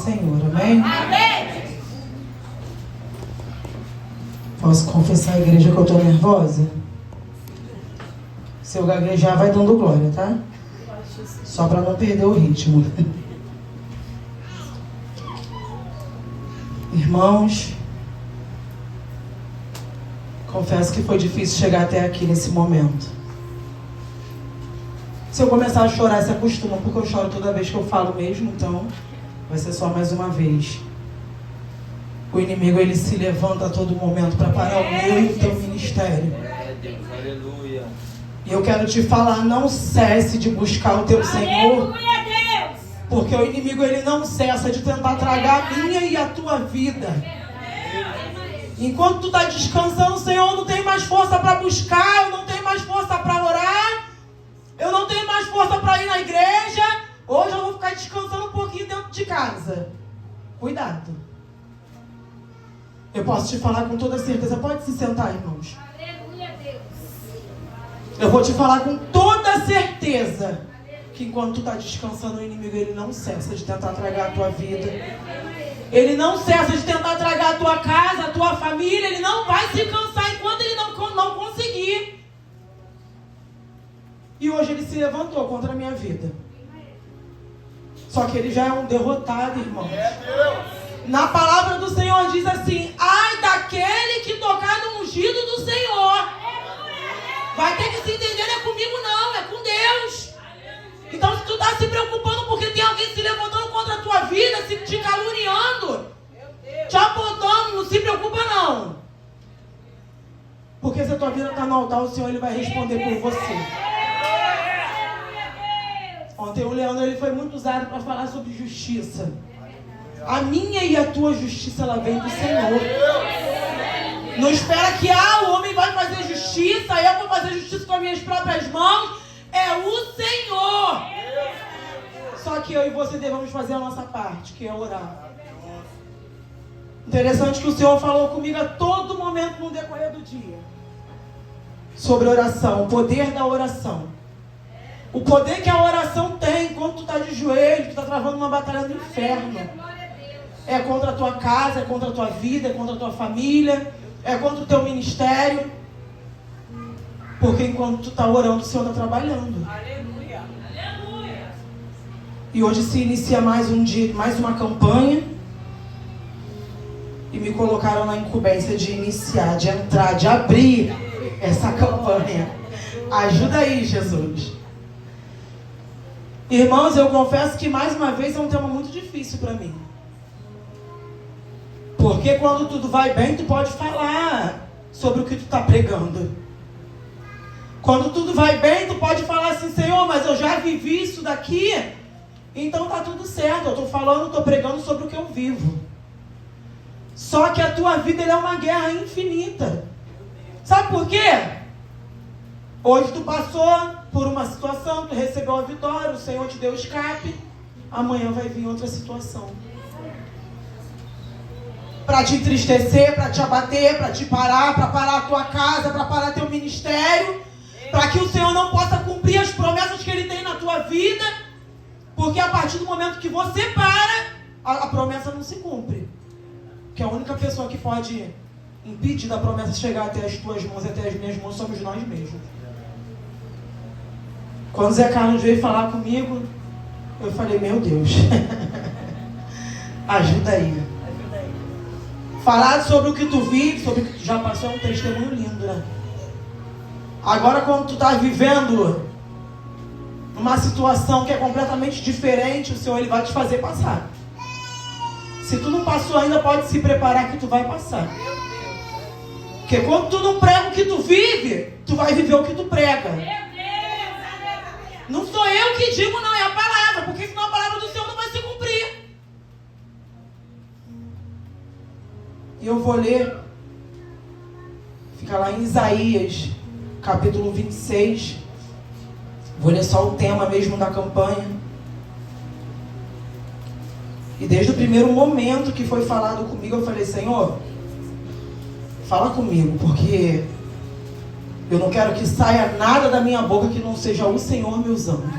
Senhor, amém? Amém. Posso confessar à igreja que eu estou nervosa? Se eu gaguejar, vai dando glória, tá? Só para não perder o ritmo. Irmãos, confesso que foi difícil chegar até aqui nesse momento. Se eu começar a chorar, se acostuma, porque eu choro toda vez que eu falo mesmo, então vai ser só mais uma vez. O inimigo, ele se levanta a todo momento para parar o meu e o teu ministério. Aleluia. E eu quero te falar, não cesse de buscar o teu Senhor, porque o inimigo, ele não cessa de tentar tragar a minha e a tua vida. Enquanto tu está descansando, Senhor, eu não tenho mais força para buscar, eu não tenho mais força para orar, eu não tenho mais força para ir na igreja. Hoje eu vou ficar descansando um pouquinho dentro de casa. Cuidado. Eu posso te falar com toda certeza. Pode se sentar, irmãos. Aleluia, Deus. Eu vou te falar com toda certeza que enquanto tu está descansando, o inimigo, ele não cessa de tentar tragar a tua vida. Ele não cessa de tentar tragar a tua casa, a tua família. Ele não vai se cansar enquanto ele não conseguir. E hoje ele se levantou contra a minha vida. Só que ele já é um derrotado, irmãos. Na palavra do Senhor diz assim: ai daquele que tocar no ungido do Senhor. Vai ter que se entender, não é comigo não, é com Deus. Então se tu está se preocupando porque tem alguém se levantando contra a tua vida, se te caluniando, te apontando, não se preocupa não. Porque se a tua vida está no altar, o Senhor, ele vai responder por você. Ontem o Leandro, ele foi muito usado para falar sobre justiça. A minha e a tua justiça, ela vem do Senhor. Não espera que o homem vai fazer justiça, eu vou fazer justiça com as minhas próprias mãos. É o Senhor. Só que eu e você devemos fazer a nossa parte, que é orar. Interessante que o Senhor falou comigo a todo momento no decorrer do dia sobre oração, o poder da oração. O poder que a oração tem quando tu está de joelho, tu está travando uma batalha no inferno. É contra a tua casa, é contra a tua vida, é contra a tua família, é contra o teu ministério. Porque enquanto tu está orando, o Senhor está trabalhando. Aleluia. Aleluia. E hoje se inicia mais um dia, mais uma campanha. E me colocaram na incumbência de iniciar, de entrar, de abrir essa campanha. Ajuda aí, Jesus. Irmãos, eu confesso que mais uma vez é um tema muito difícil para mim. Porque quando tudo vai bem, tu pode falar sobre o que tu está pregando. Quando tudo vai bem, tu pode falar assim: Senhor, mas eu já vivi isso daqui, então tá tudo certo. Eu estou falando, estou pregando sobre o que eu vivo. Só que a tua vida é uma guerra infinita. Sabe por quê? Hoje tu passou por uma situação, tu recebeu a vitória, o Senhor te deu escape. Amanhã vai vir outra situação. Para te entristecer, para te abater, para te parar, para parar a tua casa, para parar teu ministério. Para que o Senhor não possa cumprir as promessas que Ele tem na tua vida. Porque a partir do momento que você para, a promessa não se cumpre. Porque a única pessoa que pode impedir da promessa chegar até as tuas mãos, até as minhas mãos, somos nós mesmos. Quando Zé Carlos veio falar comigo, eu falei: meu Deus, ajuda aí. Falar sobre o que tu vive, sobre o que tu já passou, é um testemunho lindo, né? Agora, quando tu está vivendo uma situação que é completamente diferente, o Senhor, Ele vai te fazer passar. Se tu não passou ainda, pode se preparar que tu vai passar. Porque quando tu não prega o que tu vive, tu vai viver o que tu prega. Não sou eu que digo, não, é a palavra, porque senão a palavra do Senhor não vai se cumprir. E eu vou ler, fica lá em Isaías, capítulo 26. Vou ler só o tema mesmo da campanha. E desde o primeiro momento que foi falado comigo, eu falei: Senhor, fala comigo, porque eu não quero que saia nada da minha boca que não seja o Senhor me usando.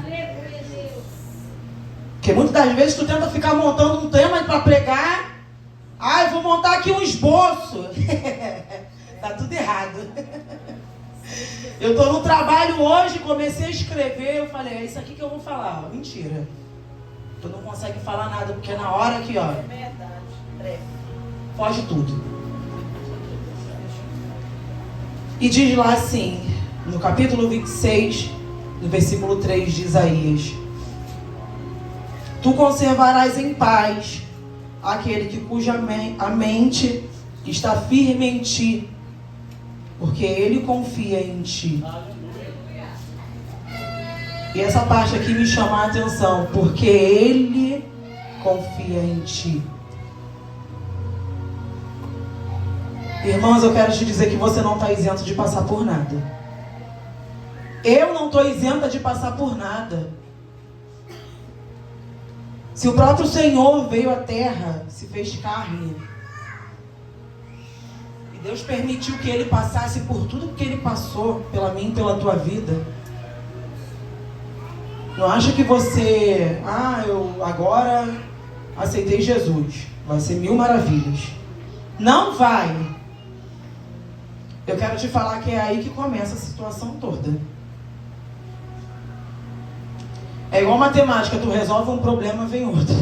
Porque muitas das vezes tu tenta ficar montando um tema para pregar. Ah, eu vou montar aqui um esboço. Tá tudo errado. Eu tô no trabalho hoje, comecei a escrever, eu falei, é isso aqui que eu vou falar. Mentira. Tu não consegue falar nada, porque na hora que, ó, É verdade. foge tudo. E diz lá assim, no capítulo 26, no versículo 3 de Isaías: Tu conservarás em paz aquele que cuja a mente está firme em ti, porque ele confia em ti. E essa parte aqui me chama a atenção, porque ele confia em ti. Irmãos, eu quero te dizer que você não está isento de passar por nada. Eu não estou isenta de passar por nada. Se o próprio Senhor veio à terra, se fez carne, e Deus permitiu que Ele passasse por tudo que Ele passou, pela mim e pela tua vida, não acha que você, eu agora aceitei Jesus, vai ser 1000 maravilhas. Não vai. Eu quero te falar que é aí que começa a situação toda. É igual matemática, tu resolve um problema, vem outro.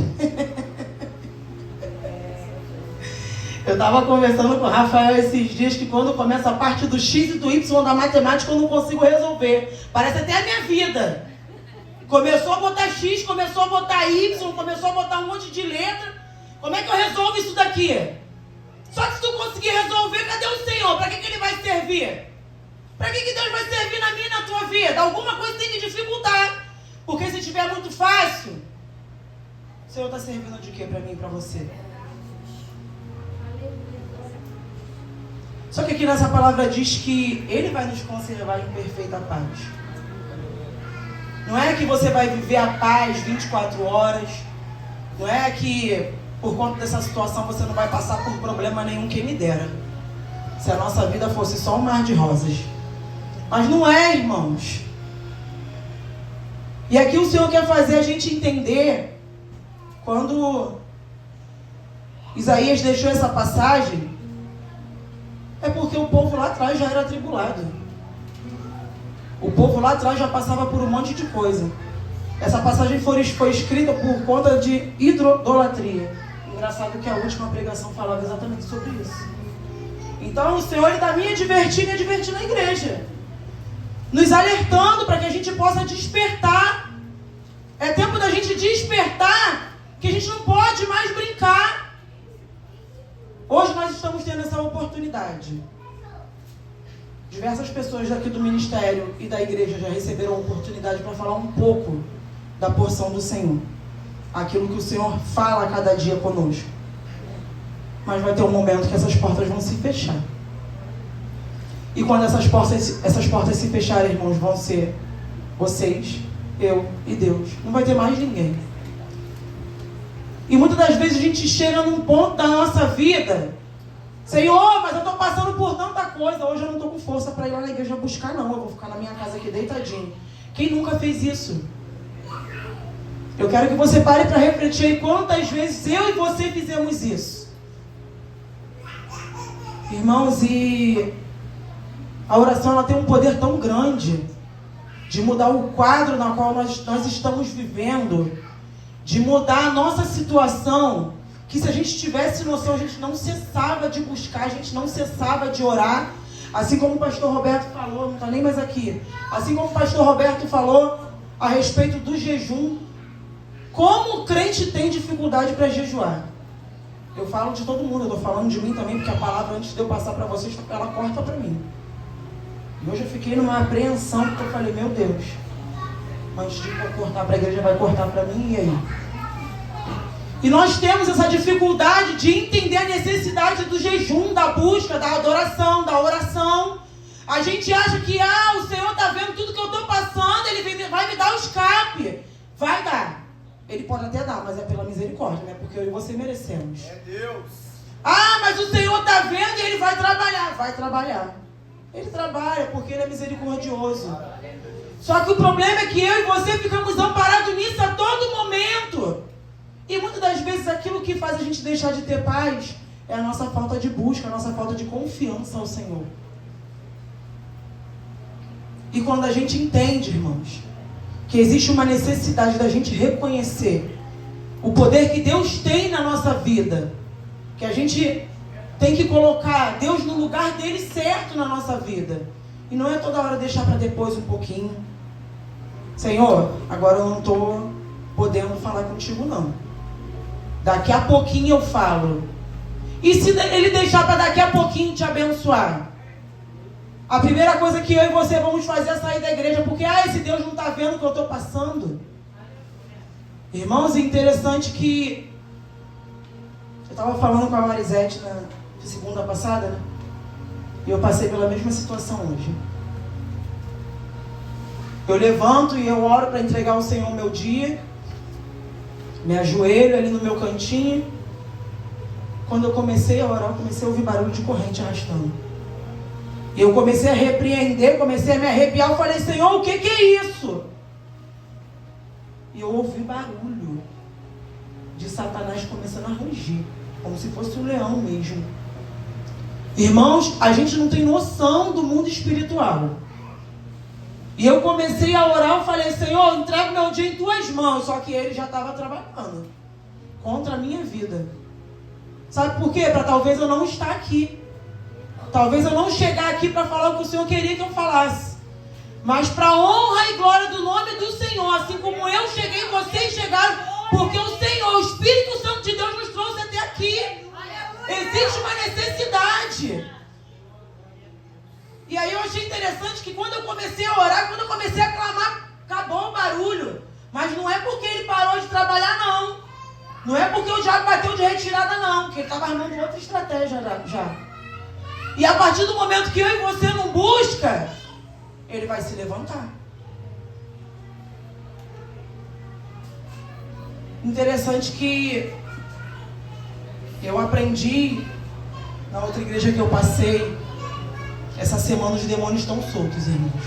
Eu estava conversando com o Rafael esses dias que quando começa a parte do X e do Y da matemática eu não consigo resolver. Parece até a minha vida. Começou a botar X, começou a botar Y, começou a botar um monte de letra. Como é que eu resolvo isso daqui? Só que se tu conseguir resolver, cadê o Senhor? Para que Ele vai servir? Para que Deus vai servir na minha e na tua vida? Alguma coisa tem que dificultar. Porque se tiver muito fácil, o Senhor está servindo de quê para mim e para você? Só que aqui nessa palavra diz que Ele vai nos conservar em perfeita paz. Não é que você vai viver a paz 24 horas. Não é que por conta dessa situação você não vai passar por problema nenhum, quem me dera. Se a nossa vida fosse só um mar de rosas. Mas não é, irmãos. E aqui o Senhor quer fazer a gente entender, quando Isaías deixou essa passagem, é porque o povo lá atrás já era atribulado. O povo lá atrás já passava por um monte de coisa. Essa passagem foi escrita por conta de idolatria. Engraçado que a última pregação falava exatamente sobre isso. Então o Senhor está me advertindo e advertindo a igreja. Nos alertando para que a gente possa despertar. É tempo da gente despertar, que a gente não pode mais brincar. Hoje nós estamos tendo essa oportunidade. Diversas pessoas daqui do ministério e da igreja já receberam a oportunidade para falar um pouco da porção do Senhor. Aquilo que o Senhor fala a cada dia conosco. Mas vai ter um momento que essas portas vão se fechar. E quando essas portas se fecharem, irmãos, vão ser vocês, eu e Deus. Não vai ter mais ninguém. E muitas das vezes a gente chega num ponto da nossa vida: Senhor, mas eu estou passando por tanta coisa. Hoje eu não estou com força para ir lá na igreja buscar, não. Eu vou ficar na minha casa aqui deitadinho. Quem nunca fez isso? Eu quero que você pare para refletir aí quantas vezes eu e você fizemos isso. Irmãos, e a oração ela tem um poder tão grande de mudar o quadro na qual nós estamos vivendo, de mudar a nossa situação, que se a gente tivesse noção, a gente não cessava de buscar, a gente não cessava de orar. Assim como o pastor Roberto falou, não está nem mais aqui, assim como o pastor Roberto falou a respeito do jejum. Como o crente tem dificuldade para jejuar? Eu falo de todo mundo, eu estou falando de mim também, porque a palavra, antes de eu passar para vocês, ela corta para mim. E hoje eu fiquei numa apreensão, porque eu falei, meu Deus, antes de cortar para a igreja, vai cortar para mim, e aí? E nós temos essa dificuldade de entender a necessidade do jejum, da busca, da adoração, da oração. A gente acha que, o Senhor está vendo tudo que eu estou passando, Ele vai me dar o escape. Vai dar. Ele pode até dar, mas é pela misericórdia, né? Porque eu e você merecemos. É Deus. Mas o Senhor está vendo e Ele vai trabalhar. Vai trabalhar. Ele trabalha porque Ele é misericordioso. Só que o problema é que eu e você ficamos amparados nisso a todo momento. E muitas das vezes aquilo que faz a gente deixar de ter paz é a nossa falta de busca, a nossa falta de confiança ao Senhor. E quando a gente entende, irmãos, que existe uma necessidade da gente reconhecer o poder que Deus tem na nossa vida, que a gente tem que colocar Deus no lugar dele certo na nossa vida. E não é toda hora deixar para depois um pouquinho. Senhor, agora eu não estou podendo falar contigo não. Daqui a pouquinho eu falo. E se ele deixar para daqui a pouquinho te abençoar? A primeira coisa que eu e você vamos fazer é sair da igreja, porque esse Deus não está vendo o que eu estou passando. Irmãos, é interessante que eu estava falando com a Marisete na segunda passada, né? E eu passei pela mesma situação hoje. Eu levanto e eu oro para entregar ao Senhor o meu dia. Me ajoelho ali no meu cantinho. Quando eu comecei a orar, eu comecei a ouvir barulho de corrente arrastando. E eu comecei a repreender, comecei a me arrepiar. Eu falei, Senhor, o que é isso? E eu ouvi barulho de Satanás começando a rugir, como se fosse um leão mesmo. Irmãos, a gente não tem noção do mundo espiritual. E eu comecei a orar, eu falei, Senhor, entrego meu dia em tuas mãos. Só que ele já estava trabalhando contra a minha vida. Sabe por quê? Para talvez eu não estar aqui. Talvez eu não chegar aqui para falar o que o Senhor queria que eu falasse. Mas para a honra e glória do nome do Senhor, assim como eu cheguei, vocês chegaram, porque o Senhor, o Espírito Santo de Deus nos trouxe até aqui. Existe uma necessidade. E aí eu achei interessante que quando eu comecei a orar, quando eu comecei a clamar, acabou o barulho. Mas não é porque ele parou de trabalhar, não. Não é porque o diabo bateu de retirada, não. Porque ele estava armando outra estratégia já. E a partir do momento que eu e você não busca, ele vai se levantar. Interessante que eu aprendi na outra igreja que eu passei. Essa semana os demônios estão soltos, irmãos.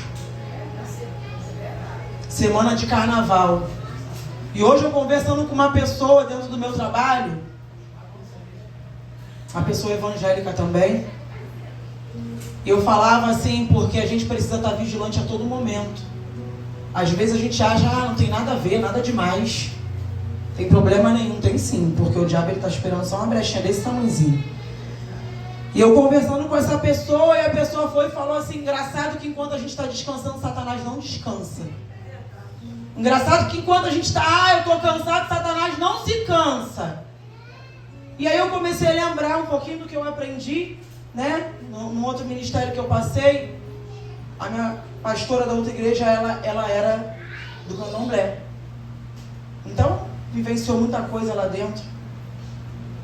Semana de carnaval. E hoje eu conversando com uma pessoa dentro do meu trabalho, uma pessoa evangélica também, e eu falava assim, porque a gente precisa estar vigilante a todo momento. Às vezes a gente acha, não tem nada a ver, nada demais. Tem problema nenhum, tem sim, porque o diabo está esperando só uma brechinha desse tamanhozinho. E eu conversando com essa pessoa, e a pessoa foi e falou assim, engraçado que enquanto a gente está descansando, Satanás não descansa. Engraçado que enquanto a gente está, eu estou cansado, Satanás não se cansa. E aí eu comecei a lembrar um pouquinho do que eu aprendi, né? No outro ministério que eu passei, a minha pastora da outra igreja, ela era do candomblé. Então, vivenciou muita coisa lá dentro.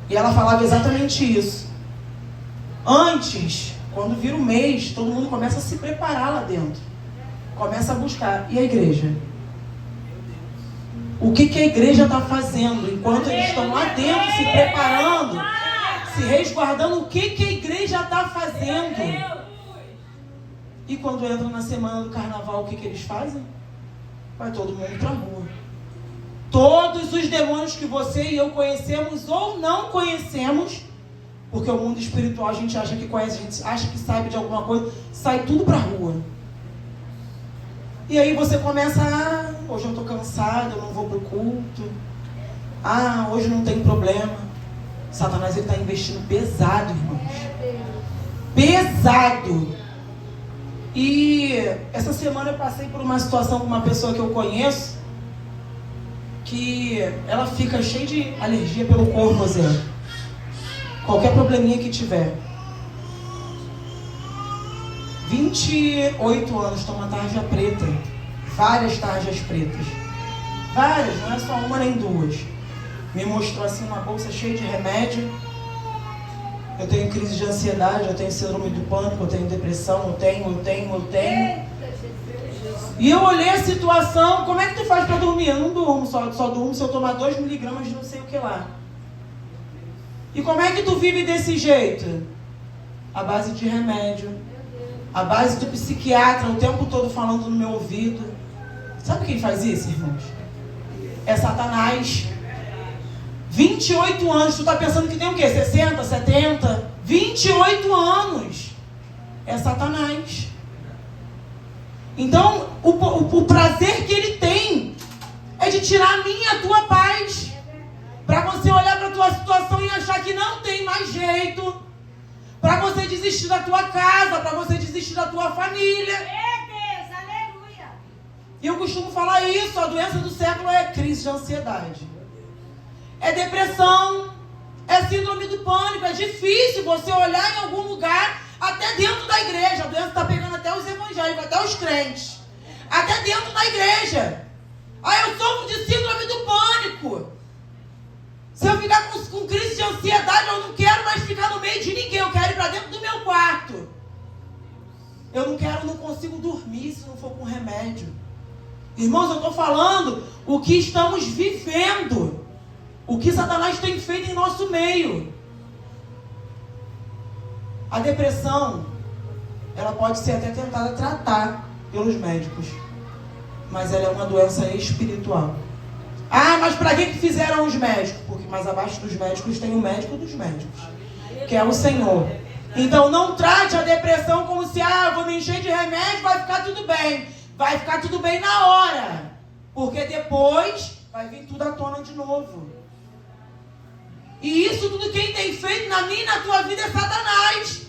E ela falava exatamente isso. Antes, quando vira o mês, todo mundo começa a se preparar lá dentro. Começa a buscar. E a igreja? O que a igreja está fazendo? Enquanto eles estão lá dentro se preparando, se resguardando, o que a igreja está fazendo? E quando entra na semana do carnaval, o que eles fazem? Vai todo mundo para a rua. Todos os demônios que você e eu conhecemos ou não conhecemos, porque o mundo espiritual a gente acha que conhece, a gente acha que sabe de alguma coisa, sai tudo para a rua. E aí você começa, hoje eu estou cansado, eu não vou para o culto. Hoje não tem problema. Satanás está investindo pesado, irmãos. Pesado. E essa semana eu passei por uma situação com uma pessoa que eu conheço, que ela fica cheia de alergia pelo corpo, Zé. Qualquer probleminha que tiver. 28 anos, toma tarja preta. Várias tarjas pretas. Várias, não é só uma nem duas. Me mostrou assim uma bolsa cheia de remédio. Eu tenho crise de ansiedade, eu tenho síndrome do pânico, eu tenho depressão, eu tenho. E eu olhei a situação, como é que tu faz para dormir? Eu não durmo, só durmo se eu tomar 2 miligramas de não sei o que lá. E como é que tu vive desse jeito? À base de remédio. À base do psiquiatra o tempo todo falando no meu ouvido. Sabe quem faz isso, irmãos? É Satanás. 28 anos. Tu tá pensando que tem o quê? 60, 70? 28 anos. É Satanás. Então, o prazer que ele tem é de tirar a minha e a tua paz. Para você olhar para a tua situação e achar que não tem mais jeito. Para você desistir da tua casa, para você desistir da tua família. Deus, aleluia. E eu costumo falar isso, a doença do século é crise de ansiedade. É depressão, é síndrome do pânico, é difícil você olhar em algum lugar, até dentro da igreja. A doença está pegando até os evangélicos, até os crentes. Até dentro da igreja. Eu sofro de síndrome do pânico. Se eu ficar com crise de ansiedade, eu não quero mais ficar no meio de ninguém. Eu quero ir para dentro do meu quarto. Eu não consigo dormir se não for com remédio. Irmãos, eu estou falando o que estamos vivendo. O que Satanás tem feito em nosso meio. A depressão, ela pode ser até tentada tratar pelos médicos. Mas ela é uma doença espiritual. Mas para que fizeram os médicos? Porque mais abaixo dos médicos tem o médico dos médicos, que é o Senhor. Então não trate a depressão como se, eu vou me encher de remédio, vai ficar tudo bem. Vai ficar tudo bem na hora. Porque depois vai vir tudo à tona de novo. E isso tudo quem tem feito na minha e na tua vida é Satanás.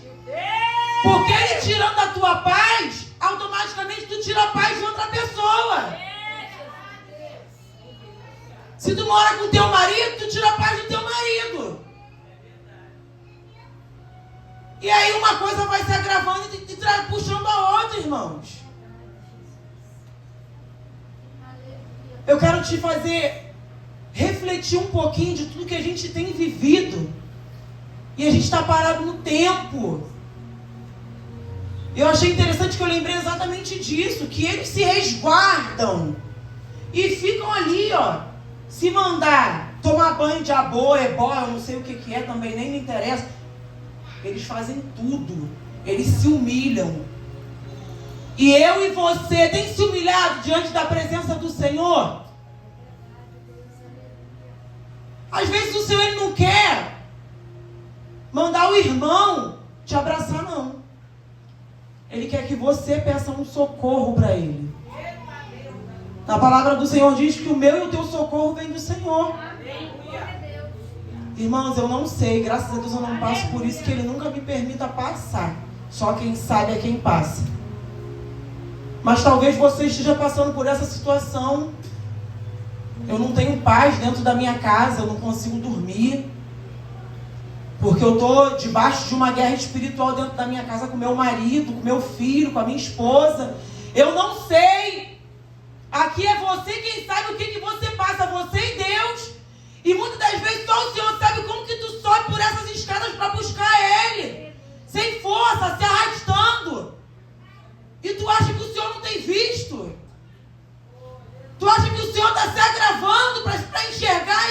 Porque ele tirando a tua paz, automaticamente tu tira a paz de outra pessoa. Se tu mora com teu marido, tu tira a paz do teu marido. E aí uma coisa vai se agravando e puxando a outra, irmãos. Eu quero te fazer refletir um pouquinho de tudo que a gente tem vivido. E a gente está parado no tempo. Eu achei interessante que eu lembrei exatamente disso. Que eles se resguardam. E ficam ali, se mandar tomar banho de ebó, eu não sei o que é, também nem me interessa. Eles fazem tudo. Eles se humilham. E eu e você tem se humilhado diante da presença do Senhor? Às vezes o Senhor ele não quer mandar o irmão te abraçar, não. Ele quer que você peça um socorro para ele. Na palavra do Senhor diz que o meu e o teu socorro vem do Senhor. Irmãos, eu não sei, graças a Deus eu não passo por isso, que Ele nunca me permita passar. Só quem sabe é quem passa. Mas talvez você esteja passando por essa situação. Eu não tenho paz dentro da minha casa, eu não consigo dormir. Porque eu estou debaixo de uma guerra espiritual dentro da minha casa com meu marido, com meu filho, com a minha esposa. Eu não sei. Aqui é você quem sabe o que você passa, você e Deus. E muitas das vezes só o Senhor sabe como que tu sobe por essas escadas para buscar Ele. Sem força, se arrastando. E tu acha que o Senhor não tem visto? Tu acha que o Senhor está se agravando para enxergar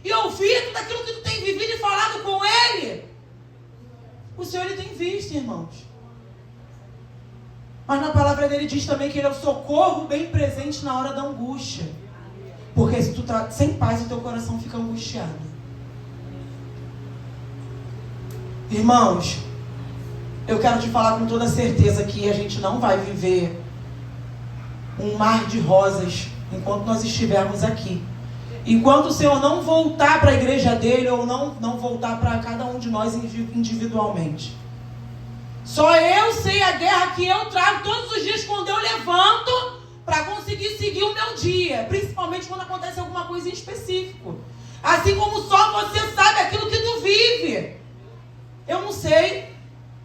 e ouvir tudo aquilo que tu tem vivido e falado com Ele? O Senhor ele tem visto, irmãos. Mas na palavra dele diz também que Ele é o socorro bem presente na hora da angústia. Porque se tu está sem paz, o teu coração fica angustiado. Irmãos, eu quero te falar com toda certeza que a gente não vai viver um mar de rosas enquanto nós estivermos aqui. Enquanto o Senhor não voltar para a igreja dele ou não voltar para cada um de nós individualmente. Só eu sei a guerra que eu trago todos os dias quando eu levanto para conseguir seguir o meu dia. Principalmente quando acontece alguma coisa em específico. Assim como só você sabe aquilo que tu vive. Eu não sei.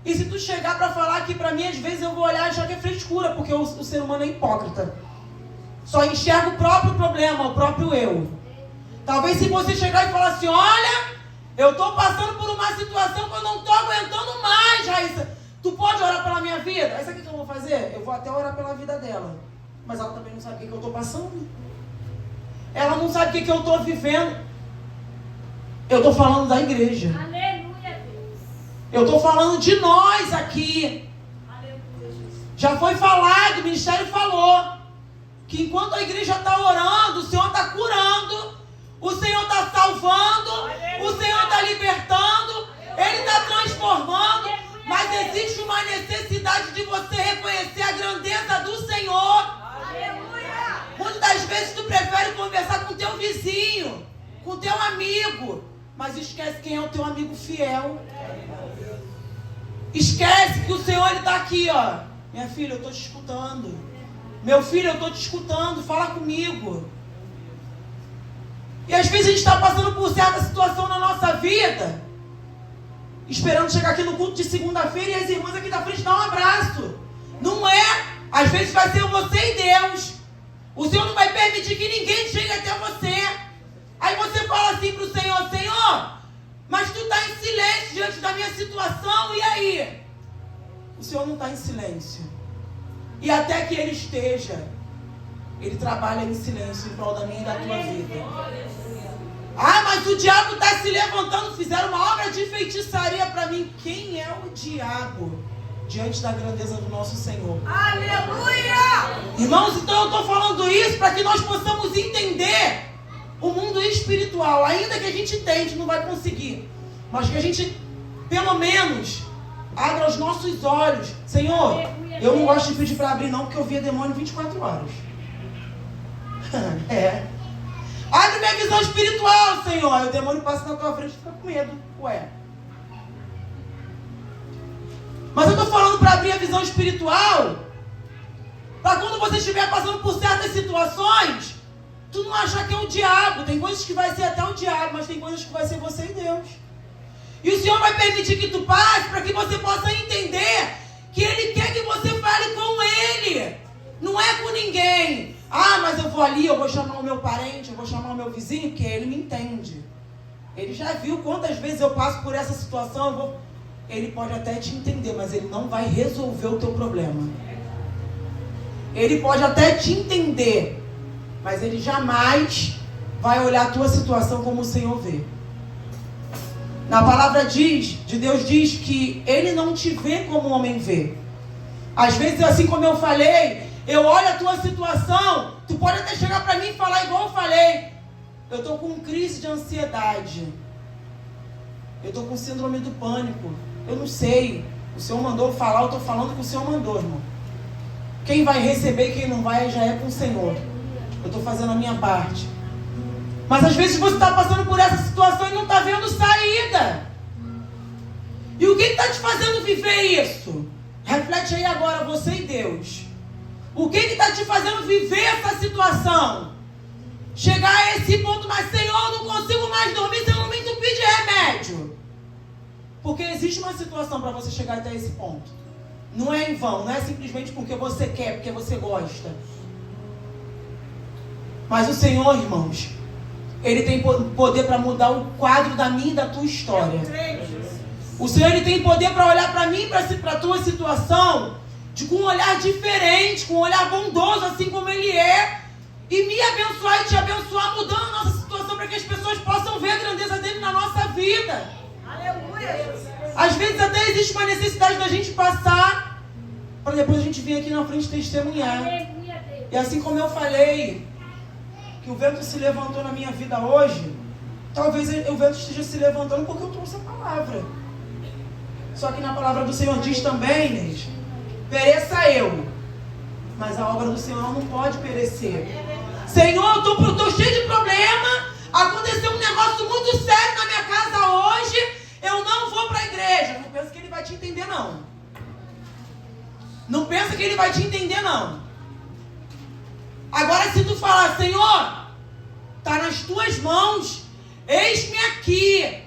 E se tu chegar para falar aqui para mim, às vezes eu vou olhar e achar que é frescura, porque o ser humano é hipócrita. Só enxerga o próprio problema, o próprio eu. Talvez se você chegar e falar assim, olha, eu estou passando por uma situação que eu não estou aguentando mais, Raíssa. Tu pode orar pela minha vida? Aí sabe o que eu vou fazer? Eu vou até orar pela vida dela. Mas ela também não sabe o que eu estou passando. Ela não sabe o que eu estou vivendo. Eu estou falando da igreja. Aleluia, Deus. Eu estou falando de nós aqui. Aleluia, Jesus. Já foi falado, o ministério falou. que enquanto a igreja está orando, o Senhor está curando, o Senhor está salvando, o Senhor está libertando, Ele está transformando, mas existe uma necessidade de você reconhecer a grandeza do Senhor. Muitas das vezes tu prefere conversar com o teu vizinho, com o teu amigo, mas esquece quem é o teu amigo fiel. Esquece que o Senhor está aqui, ó. Minha filha, eu estou te escutando. Meu filho, eu estou te escutando, fala comigo. E às vezes a gente está passando por certa situação na nossa vida, esperando chegar aqui no culto de segunda-feira e as irmãs aqui da frente dar um abraço. Não é. Às vezes vai ser você e Deus. O Senhor não vai permitir que ninguém chegue até você. Aí você fala assim para o Senhor: Senhor, mas tu está em silêncio diante da minha situação, e aí? O Senhor não está em silêncio. E até que Ele esteja, Ele trabalha em silêncio em prol da minha e da tua vida. Ah, mas o diabo está se levantando, fizeram uma obra de feitiçaria para mim. Quem é o diabo diante da grandeza do nosso Senhor? Aleluia! Irmãos, então eu estou falando isso para que nós possamos entender o mundo espiritual. Ainda que a gente tente, não vai conseguir, mas que a gente, pelo menos, abra os nossos olhos. Senhor, eu não gosto de pedir para abrir não, porque eu via demônio 24 horas. Abre minha visão espiritual, Senhor. Aí o demônio passa na tua frente e fica com medo. Ué. Mas eu estou falando para abrir a visão espiritual, para quando você estiver passando por certas situações, tu não achar que é o diabo. Tem coisas que vai ser até o diabo, mas tem coisas que vai ser você e Deus. E o Senhor vai permitir que tu passe para que você possa entender que Ele quer que você fale com Ele. Não é com ninguém. Ah, mas eu vou ali, eu vou chamar o meu parente, eu vou chamar o meu vizinho, porque ele me entende. Ele já viu quantas vezes eu passo por essa situação. Ele pode até te entender, mas ele não vai resolver o teu problema. Ele pode até te entender, mas ele jamais vai olhar a tua situação como o Senhor vê. Na palavra de Deus diz que Ele não te vê como o homem vê. Às vezes, assim como eu falei, eu olho a tua situação, tu pode até chegar para mim e falar igual eu falei: eu estou com crise de ansiedade, eu estou com síndrome do pânico, eu não sei, o Senhor mandou falar, eu estou falando que o Senhor mandou, irmão. Quem vai receber e quem não vai já é com o Senhor. Eu estou fazendo a minha parte. Mas às vezes você está passando por essa situação e não está vendo saída. E o que está te fazendo viver isso? Reflete aí agora, você e Deus. O que está te fazendo viver essa situação? Chegar a esse ponto: mas Senhor, eu não consigo mais dormir se eu não me entupir de remédio. Porque existe uma situação para você chegar até esse ponto. Não é em vão, não é simplesmente porque você quer, porque você gosta. Mas o Senhor, irmãos, Ele tem poder para mudar o quadro da minha e da tua história. O Senhor, Ele tem poder para olhar para mim, para a tua situação, com um olhar diferente, com um olhar bondoso, assim como Ele é, e me abençoar e te abençoar, mudando a nossa situação, para que as pessoas possam ver a grandeza dEle na nossa vida. Aleluia! Às vezes até existe uma necessidade da gente passar, para depois a gente vir aqui na frente testemunhar. Aleluia, Deus! E assim como eu falei, que o vento se levantou na minha vida hoje, talvez o vento esteja se levantando porque eu trouxe a palavra. Só que na palavra do Senhor diz também, Inês, pereça eu, mas a obra do Senhor não pode perecer. Senhor, eu estou cheio de problema, aconteceu um negócio muito sério na minha casa hoje, eu não vou para a igreja. Não pensa que Ele vai te entender, não. Não pensa que Ele vai te entender, não. Agora, se tu falar: Senhor, está nas tuas mãos, eis-me aqui,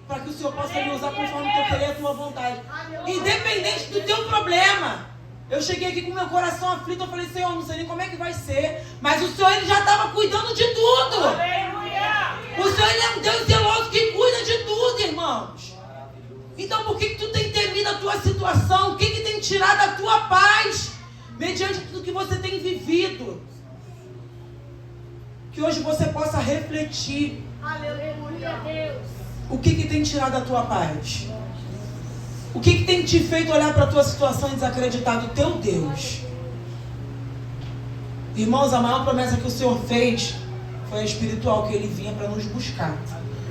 para que o Senhor possa me usar conforme o teu querer e a tua vontade. Independente do teu problema. Eu cheguei aqui com meu coração aflito, eu falei: Senhor, não sei nem como é que vai ser, mas o Senhor, Ele já estava cuidando de tudo. Aleluia! O Senhor, Ele é um Deus zeloso que cuida de tudo, irmãos. Então por que tu tem temido a tua situação? O que tem tirado a tua paz? Mediante tudo que você tem vivido. Que hoje você possa refletir. Aleluia, Deus! O que tem tirado a tua paz? O que tem te feito olhar para a tua situação e desacreditar do teu Deus? Irmãos, a maior promessa que o Senhor fez foi a espiritual, que Ele vinha para nos buscar.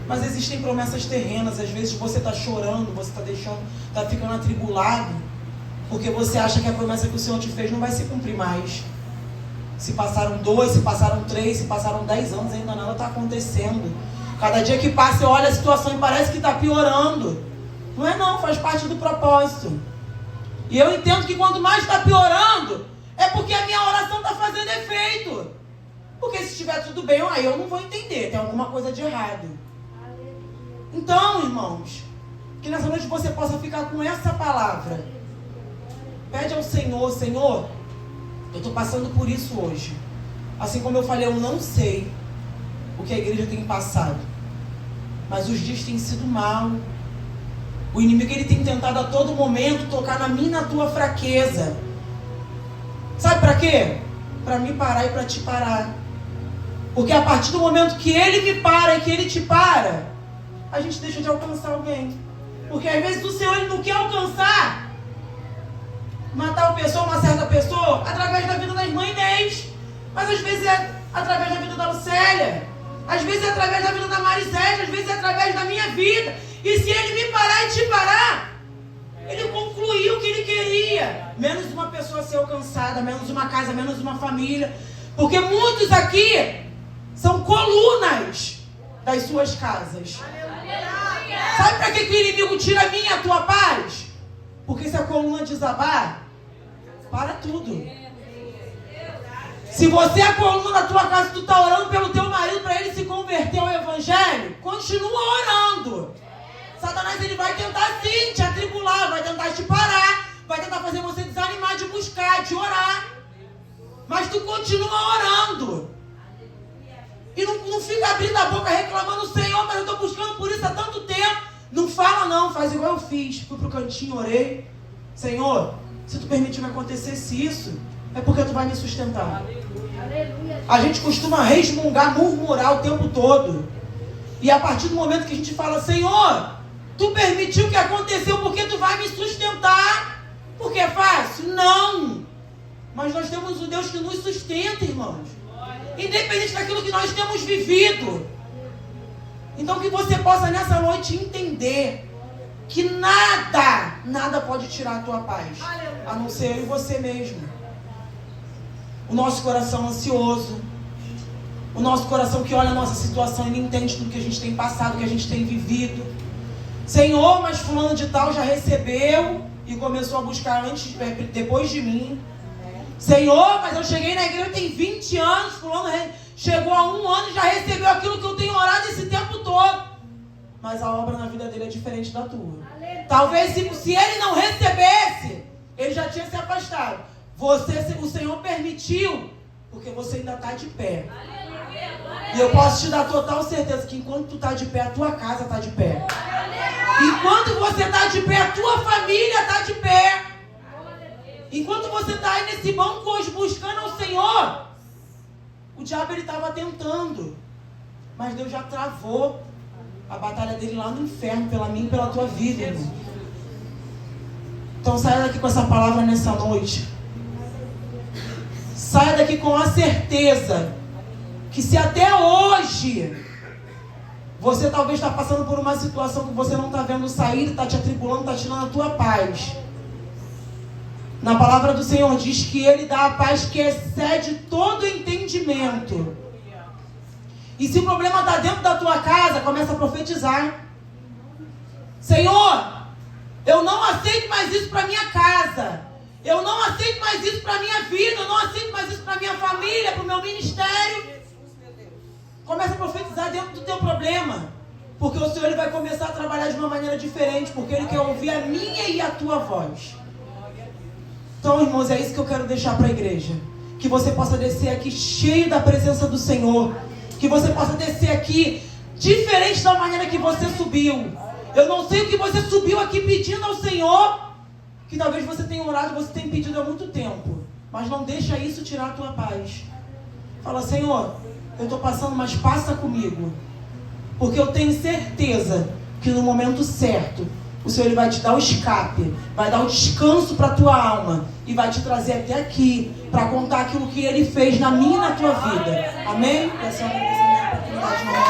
Mas existem promessas terrenas. Às vezes você está chorando, você está ficando atribulado, porque você acha que a promessa que o Senhor te fez não vai se cumprir mais. Se passaram 2, se passaram 3, se passaram 10 anos, ainda nada está acontecendo. Cada dia que passa, eu olho a situação e parece que está piorando. Não é não, faz parte do propósito. E eu entendo que quanto mais está piorando, é porque a minha oração está fazendo efeito. Porque se estiver tudo bem, aí eu não vou entender, tem alguma coisa de errado. Então, irmãos, que nessa noite você possa ficar com essa palavra. Pede ao Senhor, Senhor, eu estou passando por isso hoje. Assim como eu falei, eu não sei o que a igreja tem passado, mas os dias têm sido mal. O inimigo, ele tem tentado a todo momento tocar na minha e na tua fraqueza. Sabe para quê? Para me parar e para te parar. Porque a partir do momento que ele me para e que ele te para, a gente deixa de alcançar alguém. Porque às vezes o Senhor, ele não quer alcançar, matar uma certa pessoa, através da vida da irmã Inês. Mas às vezes é através da vida da Lucélia. Às vezes é através da vida da Marisete. Às vezes é através da minha vida. E se ele me parar e te parar, ele concluiu o que ele queria. Menos uma pessoa ser alcançada, menos uma casa, menos uma família. Porque muitos aqui são colunas das suas casas. Sabe para que o inimigo tira a minha e a tua paz? Porque se a coluna desabar, para tudo. Se você é a coluna da tua casa, tu está orando pelo teu marido para ele se converter ao evangelho, continua orando. Satanás, ele vai tentar sim te atribular, vai tentar te parar, vai tentar fazer você desanimar de buscar, de orar. Mas tu continua orando. E não fica abrindo a boca reclamando, Senhor, mas eu estou buscando por isso há tanto tempo. Não fala não, faz igual eu fiz. Fui pro cantinho, orei. Senhor, se tu permitir que acontecesse isso, é porque tu vai me sustentar. A gente costuma resmungar, murmurar o tempo todo. E a partir do momento que a gente fala, Senhor, tu permitiu que aconteceu porque tu vai me sustentar. Porque é fácil? Não. Mas nós temos um Deus que nos sustenta, irmãos. Independente daquilo que nós temos vivido. Então que você possa nessa noite entender que nada pode tirar a tua paz, a não ser eu e você mesmo. O nosso coração ansioso, o nosso coração que olha a nossa situação e não entende tudo que a gente tem passado, que a gente tem vivido. Senhor, mas fulano de tal já recebeu e começou a buscar depois de mim. Senhor, mas eu cheguei na igreja tem 20 anos, fulano chegou há 1 ano e já recebeu aquilo que eu tenho orado esse tempo todo. Mas a obra na vida dele é diferente da tua. Talvez se ele não recebesse, ele já tinha se afastado. O Senhor permitiu, porque você ainda está de pé. E eu posso te dar total certeza que enquanto tu está de pé, a tua casa está de pé. Enquanto você está de pé, a tua família está de pé. Enquanto você está aí nesse banco hoje buscando ao Senhor, o diabo ele estava tentando, mas Deus já travou a batalha dele lá no inferno, pela minha e pela tua vida, irmão. Então saia daqui com essa palavra nessa noite. Saia daqui com a certeza que se até hoje você talvez está passando por uma situação que você não está vendo sair, está te atribulando, está tirando a tua paz. Na palavra do Senhor diz que Ele dá a paz que excede todo entendimento. E se o problema está dentro da tua casa, começa a profetizar. Senhor, eu não aceito mais isso para minha casa. Eu não aceito mais isso para minha vida. Eu não aceito mais isso para minha família, para o meu ministério. Começa a profetizar dentro do teu problema. Porque o Senhor ele vai começar a trabalhar de uma maneira diferente. Porque Ele quer ouvir a minha e a tua voz. Então, irmãos, é isso que eu quero deixar para a igreja. Que você possa descer aqui cheio da presença do Senhor. Que você possa descer aqui diferente da maneira que você subiu. Eu não sei o que você subiu aqui pedindo ao Senhor. Que talvez você tenha orado, você tenha pedido há muito tempo. Mas não deixa isso tirar a tua paz. Fala, Senhor, eu estou passando, mas passa comigo. Porque eu tenho certeza que no momento certo, o Senhor ele vai te dar o escape, vai dar o descanso para a tua alma e vai te trazer até aqui para contar aquilo que Ele fez na minha e na tua vida. Amém? Essa é uma oportunidade.